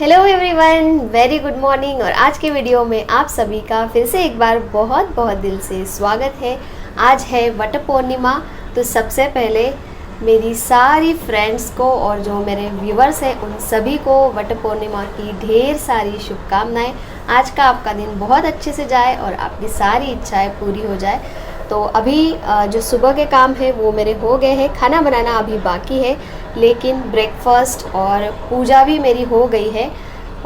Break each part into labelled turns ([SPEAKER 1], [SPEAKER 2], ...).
[SPEAKER 1] Hello everyone, very good morning. और आज के वीडियो में आप सभी का फिर से एक बार बहुत बहुत दिल से स्वागत है। आज है वट पूर्णिमा, तो सबसे पहले मेरी सारी फ्रेंड्स को और जो मेरे व्यूवर्स हैं उन सभी को वट पूर्णिमा की ढेर सारी शुभकामनाएं। आज का आपका दिन बहुत अच्छे से जाए और आपकी सारी इच्छाएं पूरी हो जाए। तो अभी जो सुबह के काम है वो मेरे हो गए हैं, खाना बनाना अभी बाकी है, लेकिन ब्रेकफास्ट और पूजा भी मेरी हो गई है।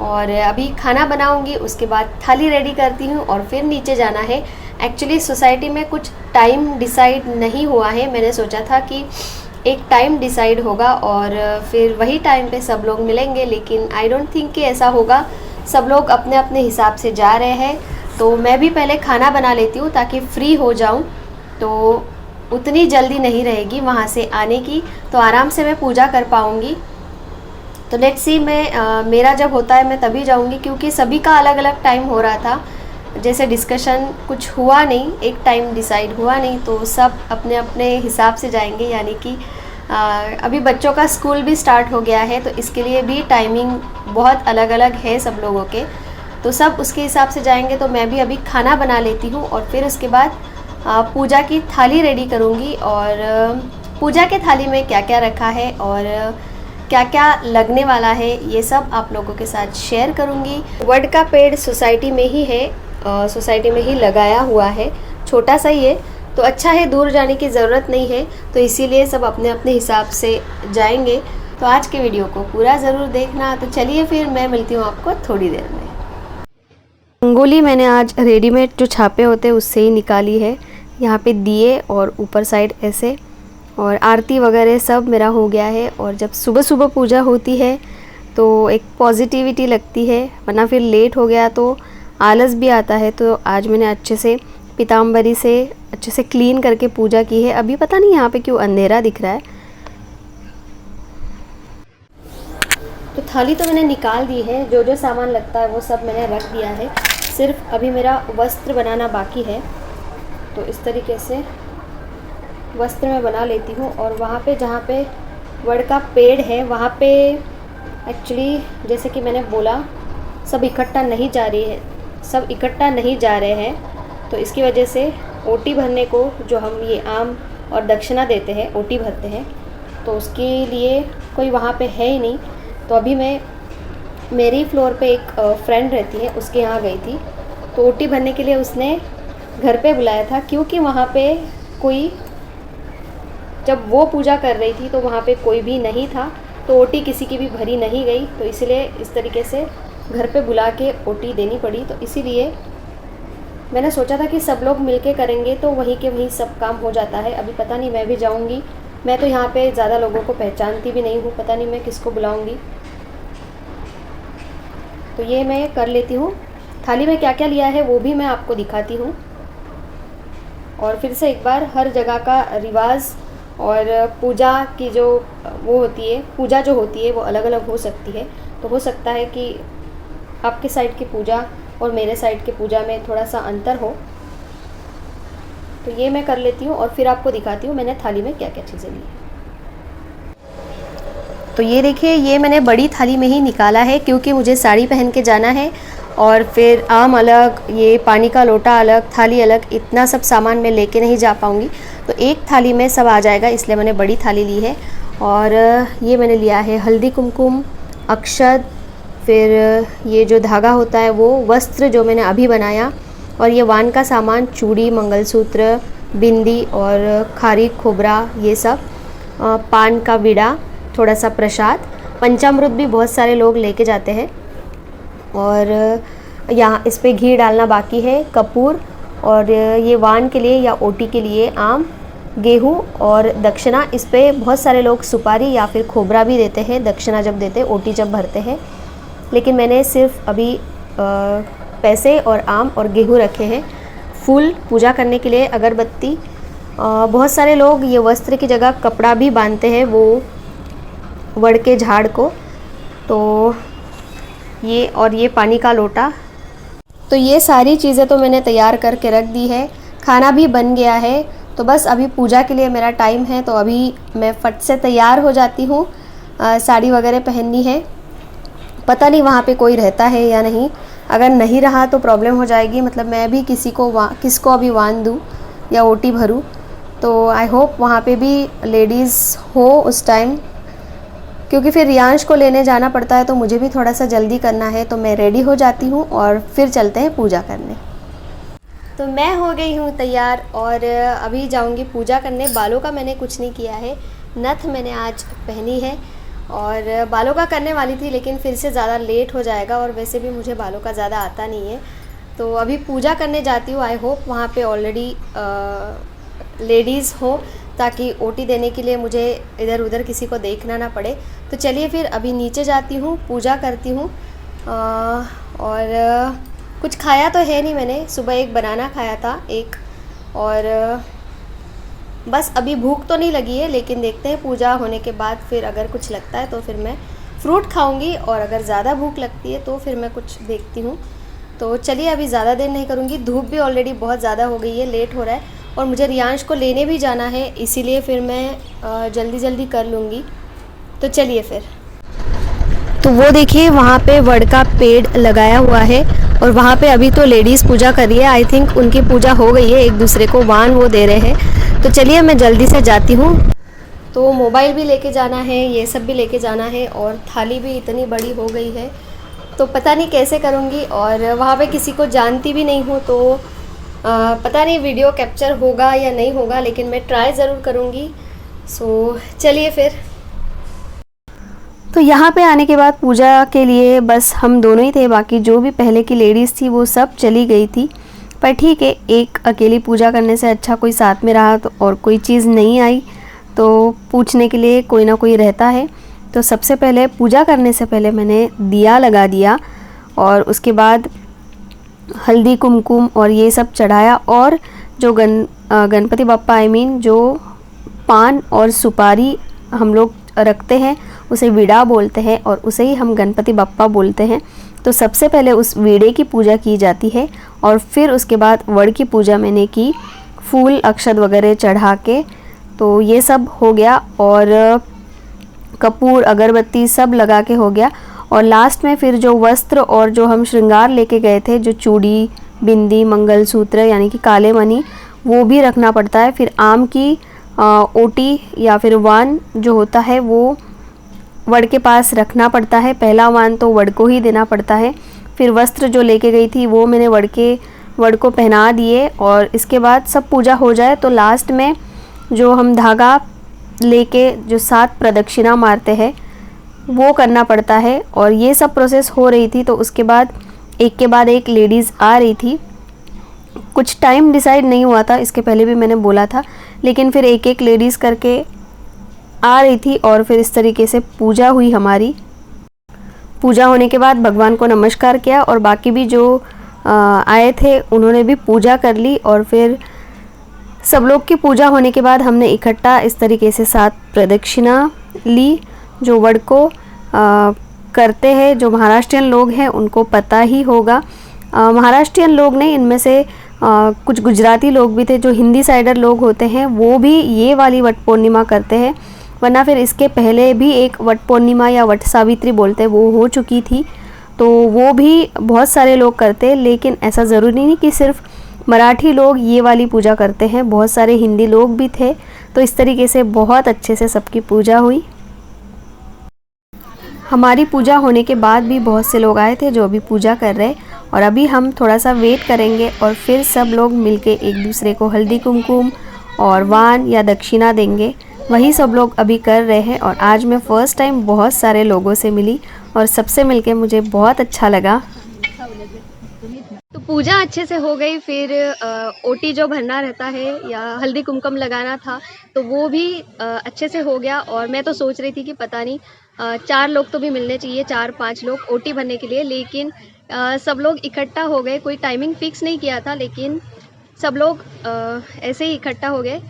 [SPEAKER 1] और अभी खाना बनाऊंगी, उसके बाद थाली रेडी करती हूँ और फिर नीचे जाना है। एक्चुअली सोसाइटी में कुछ टाइम डिसाइड नहीं हुआ है। मैंने सोचा था कि एक टाइम डिसाइड होगा और फिर वही टाइम पे सब लोग मिलेंगे, लेकिन आई डोंट थिंक कि ऐसा होगा। सब लोग अपने अपने हिसाब से जा रहे हैं, तो मैं भी पहले खाना बना लेती हूँ ताकि फ्री हो जाऊँ, तो उतनी जल्दी नहीं रहेगी वहाँ से आने की, तो आराम से मैं पूजा कर पाऊँगी। तो लेट्स सी, मेरा जब होता है मैं तभी जाऊँगी, क्योंकि सभी का अलग अलग टाइम हो रहा था। जैसे डिस्कशन कुछ हुआ नहीं, एक टाइम डिसाइड हुआ नहीं, तो सब अपने अपने हिसाब से जाएंगे। यानी कि अभी बच्चों का स्कूल भी स्टार्ट हो गया है, तो इसके लिए भी टाइमिंग बहुत अलग अलग है सब लोगों के, तो सब उसके हिसाब से जाएंगे। तो मैं भी अभी खाना बना लेती हूँ और फिर उसके बाद पूजा की थाली रेडी करूँगी। और पूजा के थाली में क्या क्या रखा है और क्या क्या लगने वाला है, ये सब आप लोगों के साथ शेयर करूँगी। वड का पेड़ सोसाइटी में ही है, सोसाइटी में ही लगाया हुआ है, छोटा सा ही है, तो अच्छा है, दूर जाने की ज़रूरत नहीं है, तो इसीलिए सब अपने अपने हिसाब से जाएंगे। तो आज के वीडियो को पूरा ज़रूर देखना। तो चलिए फिर मैं मिलती हूँ आपको थोड़ी देर में। रंगोली मैंने आज रेडीमेड जो छापे होते हैं उससे ही निकाली है। यहाँ पे दिए और ऊपर साइड ऐसे, और आरती वगैरह सब मेरा हो गया है। और जब सुबह सुबह पूजा होती है तो एक पॉजिटिविटी लगती है, वरना फिर लेट हो गया तो आलस भी आता है। तो आज मैंने अच्छे से पीताम्बरी से अच्छे से क्लीन करके पूजा की है। अभी पता नहीं यहाँ पे क्यों अंधेरा दिख रहा है। तो थाली तो मैंने निकाल दी है, जो जो सामान लगता है वो सब मैंने रख दिया है। सिर्फ अभी मेरा वस्त्र बनाना बाकी है, तो इस तरीके से वस्त्र मैं बना लेती हूँ। और वहाँ पे जहाँ पे वड का पेड़ है वहाँ पे एक्चुअली जैसे कि मैंने बोला सब इकट्ठा नहीं जा रहे हैं, तो इसकी वजह से ओटी भरने को, जो हम ये आम और दक्षिणा देते हैं, ओटी भरते हैं, तो उसके लिए कोई वहाँ पे है ही नहीं। तो अभी मैं मेरी फ्लोर पे एक फ्रेंड रहती है, उसके यहाँ गई थी, तो ओटी भरने के लिए उसने घर पे बुलाया था, क्योंकि वहाँ पे कोई, जब वो पूजा कर रही थी तो वहाँ पे कोई भी नहीं था, तो ओटी किसी की भी भरी नहीं गई, तो इसलिए इस तरीके से घर पे बुला के ओटी देनी पड़ी। तो इसीलिए मैंने सोचा था कि सब लोग मिलके करेंगे तो वहीं के वहीं सब काम हो जाता है। अभी पता नहीं, मैं भी जाऊँगी। मैं तो यहाँ पे ज़्यादा लोगों को पहचानती भी नहीं हूँ, पता नहीं मैं किसको बुलाऊँगी। तो ये मैं कर लेती हूँ। थाली में क्या क्या लिया है वो भी मैं आपको दिखाती हूँ। और फिर से एक बार, हर जगह का रिवाज और पूजा की जो वो होती है, पूजा जो होती है वो अलग अलग हो सकती है। तो हो सकता है कि आपके साइड की पूजा और मेरे साइड की पूजा में थोड़ा सा अंतर हो। तो ये मैं कर लेती हूँ और फिर आपको दिखाती हूँ मैंने थाली में क्या क्या चीज़ें ली। तो ये देखिए, ये मैंने बड़ी थाली में ही निकाला है, क्योंकि मुझे साड़ी पहन के जाना है और फिर आम अलग, ये पानी का लोटा अलग, थाली अलग, इतना सब सामान मैं लेके नहीं जा पाऊँगी। तो एक थाली में सब आ जाएगा, इसलिए मैंने बड़ी थाली ली है। और ये मैंने लिया है हल्दी कुमकुम, अक्षत, फिर ये जो धागा होता है वो, वस्त्र जो मैंने अभी बनाया, और ये वान का सामान, चूड़ी, मंगलसूत्र, बिंदी और खारी खोबरा, ये सब, पान का विड़ा, थोड़ा सा प्रसाद, पंचामृत भी बहुत सारे लोग लेके जाते हैं। और यहाँ इस पे घी डालना बाकी है, कपूर, और ये वान के लिए या ओटी के लिए आम, गेहूँ और दक्षिणा। इस पे बहुत सारे लोग सुपारी या फिर खोबरा भी देते हैं दक्षिणा जब देते हैं, ओटी जब भरते हैं। लेकिन मैंने सिर्फ अभी पैसे और आम और गेहूँ रखे हैं। फूल पूजा करने के लिए, अगरबत्ती, बहुत सारे लोग ये वस्त्र की जगह कपड़ा भी बांधते हैं, वो वड़ के झाड़ को। तो ये, और ये पानी का लोटा। तो ये सारी चीज़ें तो मैंने तैयार करके रख दी है। खाना भी बन गया है, तो बस अभी पूजा के लिए मेरा टाइम है, तो अभी मैं फट से तैयार हो जाती हूँ। साड़ी वगैरह पहननी है, पता नहीं वहाँ पे कोई रहता है या नहीं। अगर नहीं रहा तो प्रॉब्लम हो जाएगी, मतलब मैं भी किसको अभी वान दूँ या ओटी भरूँ। तो आई होप वहाँ पे भी लेडीज़ हो उस टाइम, क्योंकि फिर रियांश को लेने जाना पड़ता है तो मुझे भी थोड़ा सा जल्दी करना है। तो मैं रेडी हो जाती हूँ और फिर चलते हैं पूजा करने। तो मैं हो गई हूँ तैयार और अभी जाऊँगी पूजा करने। बालों का मैंने कुछ नहीं किया है, नथ मैंने आज पहनी है और बालों का करने वाली थी, लेकिन फिर से ज़्यादा लेट हो जाएगा और वैसे भी मुझे बालों का ज़्यादा आता नहीं है। तो अभी पूजा करने जाती हूँ। आई होप वहाँ पे ऑलरेडी लेडीज़ हो, ताकि ओटी देने के लिए मुझे इधर उधर किसी को देखना ना पड़े। तो चलिए फिर अभी नीचे जाती हूँ, पूजा करती हूँ। और कुछ खाया तो है नहीं मैंने, सुबह एक बनाना खाया था एक, और बस अभी भूख तो नहीं लगी है, लेकिन देखते हैं पूजा होने के बाद फिर अगर कुछ लगता है तो फिर मैं फ्रूट खाऊंगी, और अगर ज़्यादा भूख लगती है तो फिर मैं कुछ देखती हूँ। तो चलिए अभी ज़्यादा देर नहीं करूँगी, धूप भी ऑलरेडी बहुत ज़्यादा हो गई है, लेट हो रहा है और मुझे रियांश को लेने भी जाना है, इसीलिए फिर मैं जल्दी जल्दी कर लूँगी। तो चलिए फिर। तो वो देखिए वहाँ पे वड़ का पेड़ लगाया हुआ है और वहाँ पे अभी तो लेडीज़ पूजा कर रही है। आई थिंक उनकी पूजा हो गई है, एक दूसरे को वान वो दे रहे हैं। तो चलिए मैं जल्दी से जाती हूँ। तो मोबाइल भी लेके जाना है, ये सब भी लेके जाना है, और थाली भी इतनी बड़ी हो गई है तो पता नहीं कैसे करूँगी। और वहाँ पे किसी को जानती भी नहीं हूँ, तो पता नहीं वीडियो कैप्चर होगा या नहीं होगा, लेकिन मैं ट्राई ज़रूर करूँगी। सो चलिए फिर। तो यहाँ पे आने के बाद पूजा के लिए बस हम दोनों ही थे, बाकी जो भी पहले की लेडीज़ थी वो सब चली गई थी। पर ठीक है, एक अकेली पूजा करने से अच्छा कोई साथ में रहा तो, और कोई चीज़ नहीं आई तो पूछने के लिए कोई ना कोई रहता है। तो सबसे पहले पूजा करने से पहले मैंने दिया लगा दिया और उसके बाद हल्दी कुमकुम और ये सब चढ़ाया, और जो गणपति बप्पा जो पान और सुपारी हम लोग रखते हैं उसे वीड़ा बोलते हैं और उसे ही हम गणपति बप्पा बोलते हैं। तो सबसे पहले उस वीड़े की पूजा की जाती है और फिर उसके बाद वड़ की पूजा मैंने की, फूल अक्षत वगैरह चढ़ा के। तो ये सब हो गया और कपूर अगरबत्ती सब लगा के हो गया। और लास्ट में फिर जो वस्त्र और जो हम श्रृंगार लेके गए थे, जो चूड़ी बिंदी मंगलसूत्र यानी कि काले मणि, वो भी रखना पड़ता है। फिर आम की ओटी या फिर वान जो होता है वो वड़ के पास रखना पड़ता है। पहला वान तो वड़ को ही देना पड़ता है। फिर वस्त्र जो लेके गई थी वो मैंने वड़ को पहना दिए, और इसके बाद सब पूजा हो जाए तो लास्ट में जो हम धागा लेके जो 7 प्रदक्षिणा मारते हैं वो करना पड़ता है। और ये सब प्रोसेस हो रही थी, तो उसके बाद एक के बाद एक लेडीज़ आ रही थी। कुछ टाइम डिसाइड नहीं हुआ था, इसके पहले भी मैंने बोला था, लेकिन फिर एक एक लेडीज़ करके आ रही थी और फिर इस तरीके से पूजा हुई हमारी। पूजा होने के बाद भगवान को नमस्कार किया और बाकी भी जो आए थे उन्होंने भी पूजा कर ली। और फिर सब लोग की पूजा होने के बाद हमने इकट्ठा इस तरीके से 7 प्रदक्षिणा ली, जो वड़ को करते हैं। जो महाराष्ट्रियन लोग हैं उनको पता ही होगा, महाराष्ट्रियन लोग नहीं, इनमें से कुछ गुजराती लोग भी थे। जो हिंदी साइडर लोग होते हैं वो भी ये वाली वट पूर्णिमा करते हैं, वरना फिर इसके पहले भी एक वट पूर्णिमा या वट सावित्री बोलते हैं वो हो चुकी थी, तो वो भी बहुत सारे लोग करते। लेकिन ऐसा ज़रूरी नहीं कि सिर्फ मराठी लोग ये वाली पूजा करते हैं, बहुत सारे हिंदी लोग भी थे। तो इस तरीके से बहुत अच्छे से सबकी पूजा हुई। हमारी पूजा होने के बाद भी बहुत से लोग आए थे जो अभी पूजा कर रहे, और अभी हम थोड़ा सा वेट करेंगे और फिर सब लोग मिलके एक दूसरे को हल्दी कुमकुम और वान या दक्षिणा देंगे। वही सब लोग अभी कर रहे हैं। और आज मैं फ़र्स्ट टाइम बहुत सारे लोगों से मिली और सबसे मिलके मुझे बहुत अच्छा लगा। तो पूजा अच्छे से हो गई। फिर ओटी जो भरना रहता है या हल्दी कुमकुम लगाना था तो वो भी अच्छे से हो गया। और मैं तो सोच रही थी कि पता नहीं 4 लोग तो भी मिलने चाहिए, 4-5 लोग ओटी भरने के लिए, लेकिन सब लोग इकट्ठा हो गए। कोई टाइमिंग फ़िक्स नहीं किया था, लेकिन सब लोग ऐसे ही इकट्ठा हो गए।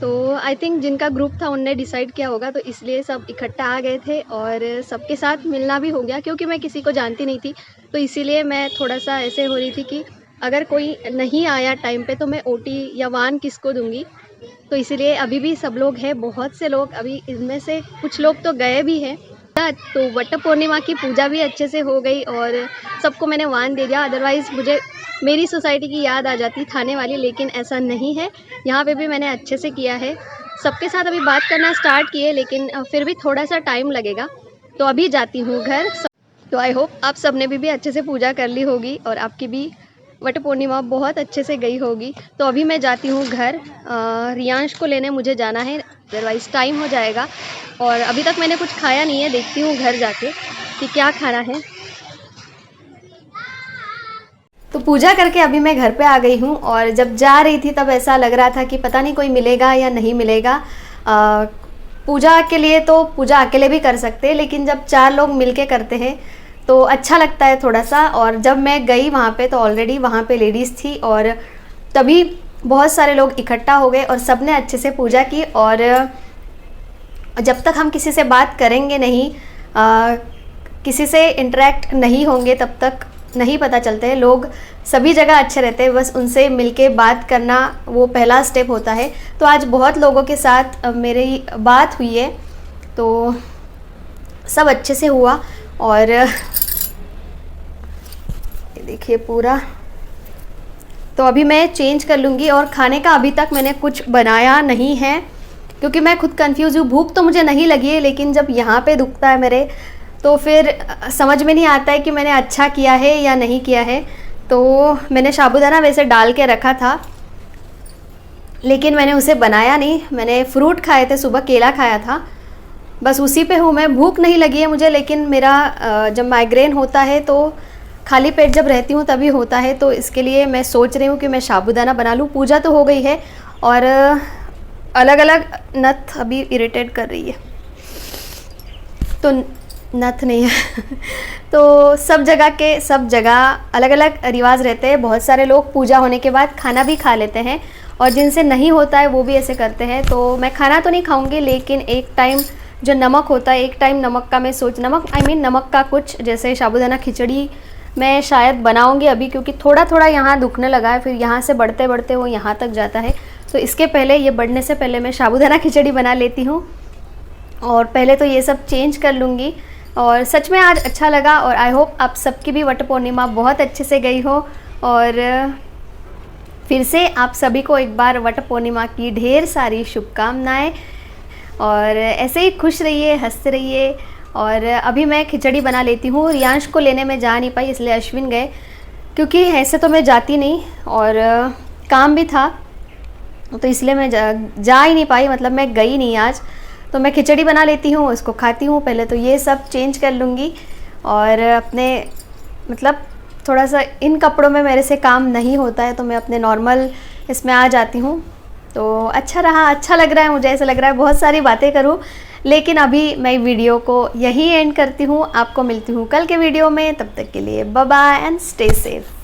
[SPEAKER 1] तो आई थिंक जिनका ग्रुप था उनने डिसाइड किया होगा, तो इसलिए सब इकट्ठा आ गए थे और सबके साथ मिलना भी हो गया। क्योंकि मैं किसी को जानती नहीं थी, तो इसीलिए मैं थोड़ा सा ऐसे हो रही थी कि अगर कोई नहीं आया टाइम पे तो मैं ओटी या वान किसको दूंगी। तो इसीलिए अभी भी सब लोग हैं, बहुत से लोग, अभी इनमें से कुछ लोग तो गए भी हैं। तो वट पूर्णिमा की पूजा भी अच्छे से हो गई और सबको मैंने वान दे दिया। अदरवाइज़ मुझे मेरी सोसाइटी की याद आ जाती थाने वाली, लेकिन ऐसा नहीं है। यहाँ पे भी मैंने अच्छे से किया है। सबके साथ अभी बात करना स्टार्ट किए, लेकिन फिर भी थोड़ा सा टाइम लगेगा। तो अभी जाती हूँ घर। तो आई होप आप सब ने भी अच्छे से पूजा कर ली होगी और आपकी भी वट पूर्णिमा बहुत अच्छे से गई होगी। तो अभी मैं जाती हूँ घर। रियांश को लेने मुझे जाना है, अदरवाइज़ टाइम हो जाएगा। और अभी तक मैंने कुछ खाया नहीं है, देखती हूँ घर जाके कि क्या खाना है। तो पूजा करके अभी मैं घर पे आ गई हूँ और जब जा रही थी तब ऐसा लग रहा था कि पता नहीं कोई मिलेगा या नहीं मिलेगा। पूजा के लिए तो पूजा अकेले भी कर सकते हैं, लेकिन जब 4 लोग मिलके करते हैं तो अच्छा लगता है थोड़ा सा। और जब मैं गई वहाँ पे तो ऑलरेडी वहाँ पे लेडीज़ थी और तभी बहुत सारे लोग इकट्ठा हो गए और सब ने अच्छे से पूजा की। और जब तक हम किसी से बात करेंगे नहीं, किसी से इंटरेक्ट नहीं होंगे, तब तक नहीं पता चलते हैं। लोग सभी जगह अच्छे रहते हैं, बस उनसे मिलके बात करना वो पहला स्टेप होता है। तो आज बहुत लोगों के साथ मेरी बात हुई है, तो सब अच्छे से हुआ। और देखिए पूरा, तो अभी मैं चेंज कर लूँगी। और खाने का अभी तक मैंने कुछ बनाया नहीं है क्योंकि मैं खुद कंफ्यूज हूँ। भूख तो मुझे नहीं लगी है, लेकिन जब यहाँ पे दुखता है मेरे तो फिर समझ में नहीं आता है कि मैंने अच्छा किया है या नहीं किया है। तो मैंने साबूदाना वैसे डाल के रखा था, लेकिन मैंने उसे बनाया नहीं। मैंने फ्रूट खाए थे, सुबह केला खाया था, बस उसी पे हूँ मैं। भूख नहीं लगी है मुझे, लेकिन मेरा जब माइग्रेन होता है तो खाली पेट जब रहती हूँ तभी होता है। तो इसके लिए मैं सोच रही हूँ कि मैं साबूदाना बना लूँ। पूजा तो हो गई है और अलग अलग नथ अभी इरिटेट कर रही है, तो नथ नहीं है तो सब जगह अलग अलग रिवाज रहते हैं। बहुत सारे लोग पूजा होने के बाद खाना भी खा लेते हैं और जिनसे नहीं होता है वो भी ऐसे करते हैं। तो मैं खाना तो नहीं खाऊंगी, लेकिन एक टाइम जो नमक होता है, एक टाइम नमक का मैं नमक का कुछ जैसे साबूदाना खिचड़ी मैं शायद बनाऊंगी अभी, क्योंकि थोड़ा थोड़ा यहाँ दुखने लगा है, फिर यहाँ से बढ़ते बढ़ते वो यहाँ तक जाता है। तो इसके पहले, ये बढ़ने से पहले मैं साबूदाना खिचड़ी बना लेती हूँ और पहले तो ये सब चेंज कर लूँगी। और सच में आज अच्छा लगा और आई होप आप सबकी भी वट पूर्णिमा बहुत अच्छे से गई हो। और फिर से आप सभी को एक बार वट पूर्णिमा की ढेर सारी शुभकामनाएं। और ऐसे ही खुश रहिए, हंसते रहिए। और अभी मैं खिचड़ी बना लेती हूँ। रियांश को लेने में जा नहीं पाई, इसलिए अश्विन गए, क्योंकि ऐसे तो मैं जाती नहीं और काम भी था, तो इसलिए मैं जा ही नहीं पाई, मतलब मैं गई नहीं आज। तो मैं खिचड़ी बना लेती हूँ, उसको खाती हूँ। पहले तो ये सब चेंज कर लूँगी और अपने मतलब थोड़ा सा इन कपड़ों में मेरे से काम नहीं होता है, तो मैं अपने नॉर्मल इसमें आ जाती हूँ। तो अच्छा रहा, अच्छा लग रहा है मुझे। ऐसा लग रहा है बहुत सारी बातें करूँ, लेकिन अभी मैं वीडियो को यहीं एंड करती हूँ। आपको मिलती हूँ कल के वीडियो में, तब तक के लिए bye bye and stay safe.